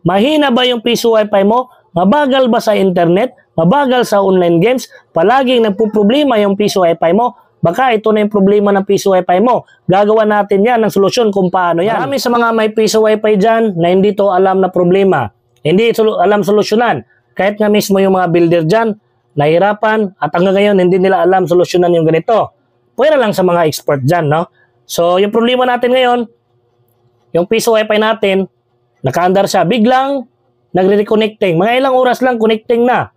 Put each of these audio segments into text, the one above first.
Mahina ba yung piso wifi mo? Mabagal ba sa internet? Mabagal sa online games? Palaging nagpuproblema yung piso wifi mo? Baka ito na yung problema ng piso wifi mo. Gagawa natin yan ng solusyon kung paano yan. Marami sa mga may piso wifi dyan na hindi to alam na problema. Hindi alam solusyonan. Kahit nga mismo yung mga builder dyan, nahirapan at hanggang ngayon hindi nila alam solusyonan yung ganito. Pwera lang sa mga expert dyan, no? So, yung problema natin ngayon, yung piso wifi natin, nakaandar siya, biglang nagre-reconnecting. Mga ilang oras lang connecting na.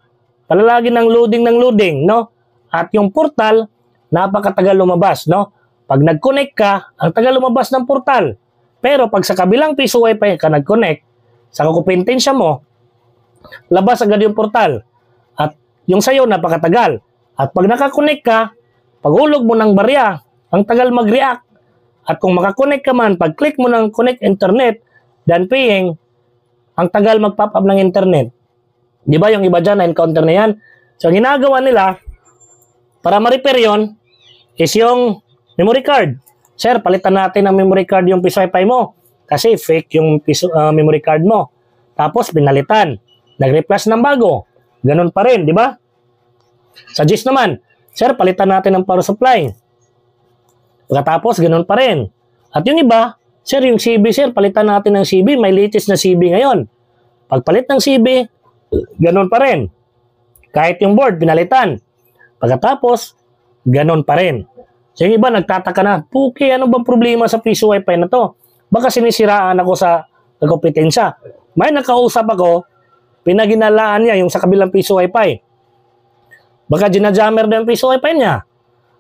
Palalagi ng loading, no? At yung portal, napakatagal lumabas, no? Pag nag-connect ka, ang tagal lumabas ng portal. Pero pag sa kabilang piso wifi ka nag-connect, sa kukumpetensya mo, labas agad yung portal. At yung sayo, napakatagal. At pag nakakonect ka, paghulog mo ng barya, ang tagal mag-react. At kung makakonect ka man, pag click mo ng connect internet, then paying, ang tagal mag-pop up ng internet. Di ba yung iba dyan, na-encounter na yan? So, ang ginagawa nila, para ma-repair yun, is yung memory card. Sir, palitan natin ang memory card yung piso wifi mo. Kasi fake yung memory card mo. Tapos, pinalitan. Nag-replace ng bago. Ganun pa rin, di ba? Sa GIS naman, sir, palitan natin ang power supply. Pagkatapos, ganun pa rin. At yung iba, sir, yung CB, sir, palitan natin ng CB. May latest na CB ngayon. Pagpalit ng CB, ganun pa rin. Kahit yung board, pinalitan. Pagkatapos, ganun pa rin. So yung iba, nagtataka na, Puki, ano bang problema sa piso wifi na to? Baka sinisiraan ako sa kompetensya. May nakausap ako, pinaginalaan niya yung sa kabilang piso wifi. Baka ginajammer na yung piso wifi niya.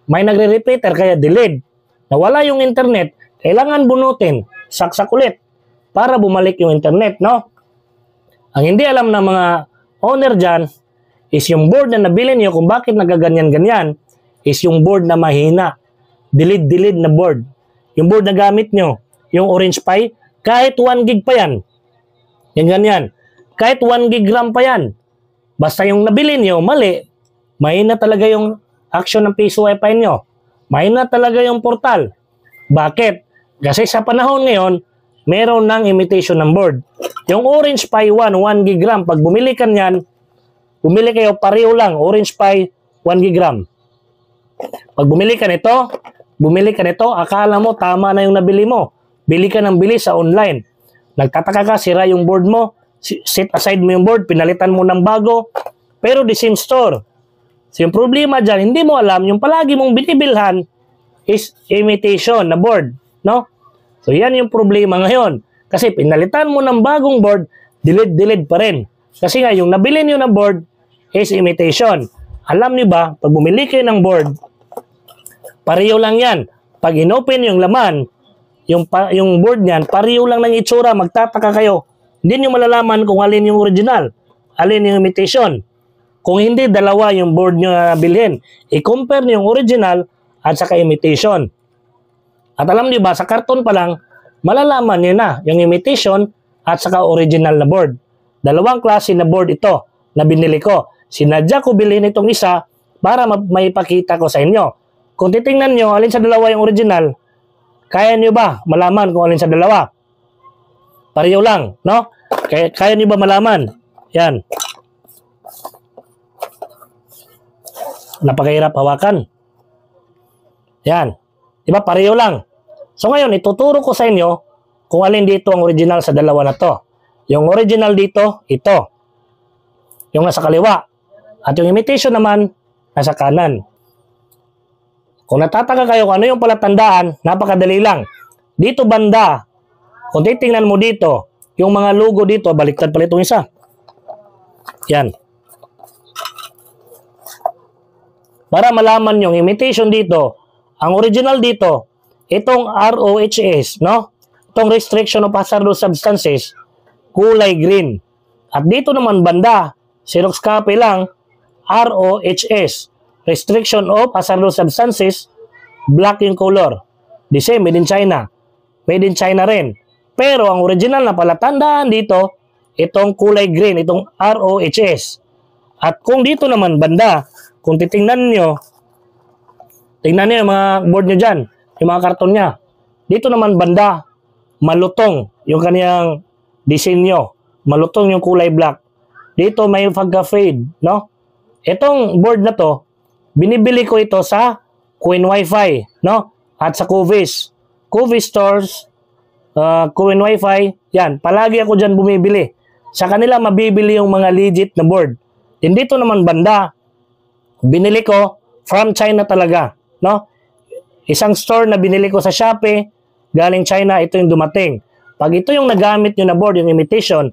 May nagre-repeater, kaya delayed. Nawala yung internet, kailangan bunutin, saksak ulit, para bumalik yung internet, no? Ang hindi alam ng mga owner dyan, is yung board na nabili nyo, kung bakit nagaganyan-ganyan, is yung board na mahina. Delete na board. Yung board na gamit nyo, yung Orange Pi, kahit 1 gig pa yan. Yan ganyan. Kahit 1 gig RAM pa yan. Basta yung nabili nyo, mali, mahina talaga yung action ng piso wifi nyo. Mahina talaga yung portal. Bakit? Kasi sa panahon ngayon, meron ng imitation ng board. Yung Orange Pi 1, 1 gig RAM, pag bumili ka niyan, bumili kayo pareho lang, Orange Pi 1 gig RAM. Pag bumili ka nito, akala mo tama na yung nabili mo. Bili ka ng bili sa online. Nagtataka ka, sira yung board mo, set aside mo yung board, pinalitan mo ng bago, pero the same store. So yung problema dyan, hindi mo alam, yung palagi mong binibilhan is imitation na board, no? So yan yung problema ngayon. Kasi pinalitan mo ng bagong board, delete pa rin. Kasi nga, yung nabili nyo ng board is imitation. Alam niyo ba, pag bumili kayo ng board, pareho lang yan. Pag inopen yung laman, yung board niyan, pareho lang ng itsura, magtataka kayo. Hindi nyo malalaman kung alin yung original, alin yung imitation. Kung hindi, dalawa yung board nyo na bilhin. I-compare nyo yung original at saka imitation. At alam niyo ba, sa karton pa lang, malalaman nyo na yung imitation at saka original na board. Dalawang klase na board ito na binili ko. Sinadya ko bilhin itong isa para maipakita ko sa inyo. Kung titingnan nyo, alin sa dalawa yung original, kaya nyo ba malaman kung alin sa dalawa? Pareho lang, no? Kaya nyo ba malaman? Yan. Napakahirap hawakan. Yan. Diba? Pareho lang. So ngayon, ituturo ko sa inyo kung alin dito ang original sa dalawa na to. Yung original dito, ito. Yung nasa kaliwa. At yung imitation naman, nasa kanan. Kung natataka kayo kung ano yung palatandaan, napakadali lang. Dito banda, kung titingnan mo dito, yung mga logo dito, baliktad pala itong isa. Yan. Para malaman yung imitation dito, ang original dito, itong ROHS, no? Itong Restriction of Hazardous Substances, kulay green. At dito naman banda, Xerox copy lang, ROHS, Restriction of Hazardous Substances, black yung color. The same, made in China. Made in China rin. Pero ang original na palatandaan dito, itong kulay green, itong ROHS. At kung dito naman banda, kung titingnan nyo, tingnan nyo yung mga board nyo dyan, yung mga karton nya. Dito naman banda, malutong yung kaniyang disenyo. malutong yung kulay black. Dito may pagka-fade, no? Itong board na to, binibili ko ito sa Coin Wi-Fi, no? At sa Covis. Covis stores, Coin Wi-Fi, yan. Palagi ako dyan bumibili. Sa kanila mabibili yung mga legit na board. Hindi to naman banda. Binili ko from China talaga, no? Isang store na binili ko sa Shopee, galing China, ito yung dumating. Pag ito yung nagamit nyo na board, yung imitation,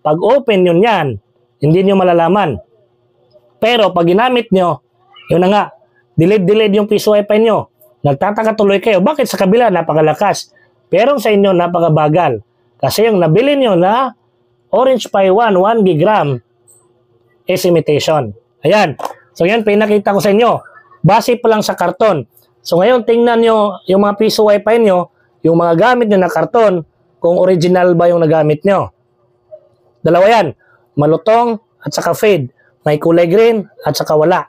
pag open yun yan, hindi nyo malalaman. Pero pag ginamit nyo, yun na nga, delayed yung piso Wi-Fi nyo. Nagtataka tuloy kayo, bakit sa kabila napakalakas? Pero sa inyo napakabagal. Kasi yung nabili nyo na Orange Pi 1 GB is imitation. Ayan. So yan, pinakita ko sa inyo. Base pa lang sa karton. So ngayon, tingnan nyo yung mga piso Wi-Fi nyo, yung mga gamit nyo na karton, kung original ba yung nagamit nyo. Dalawa yan. Malutong at saka fade. May kulay green at saka wala.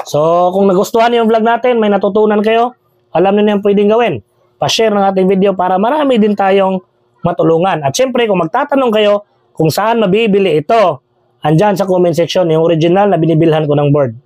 So kung nagustuhan nyo yung vlog natin, may natutunan kayo, alam nyo na yung pwedeng gawin. Pa-share ng ating video para marami din tayong matulungan. At syempre, kung magtatanong kayo kung saan mabibili ito, andyan sa comment section yung original na binibilhan ko ng board.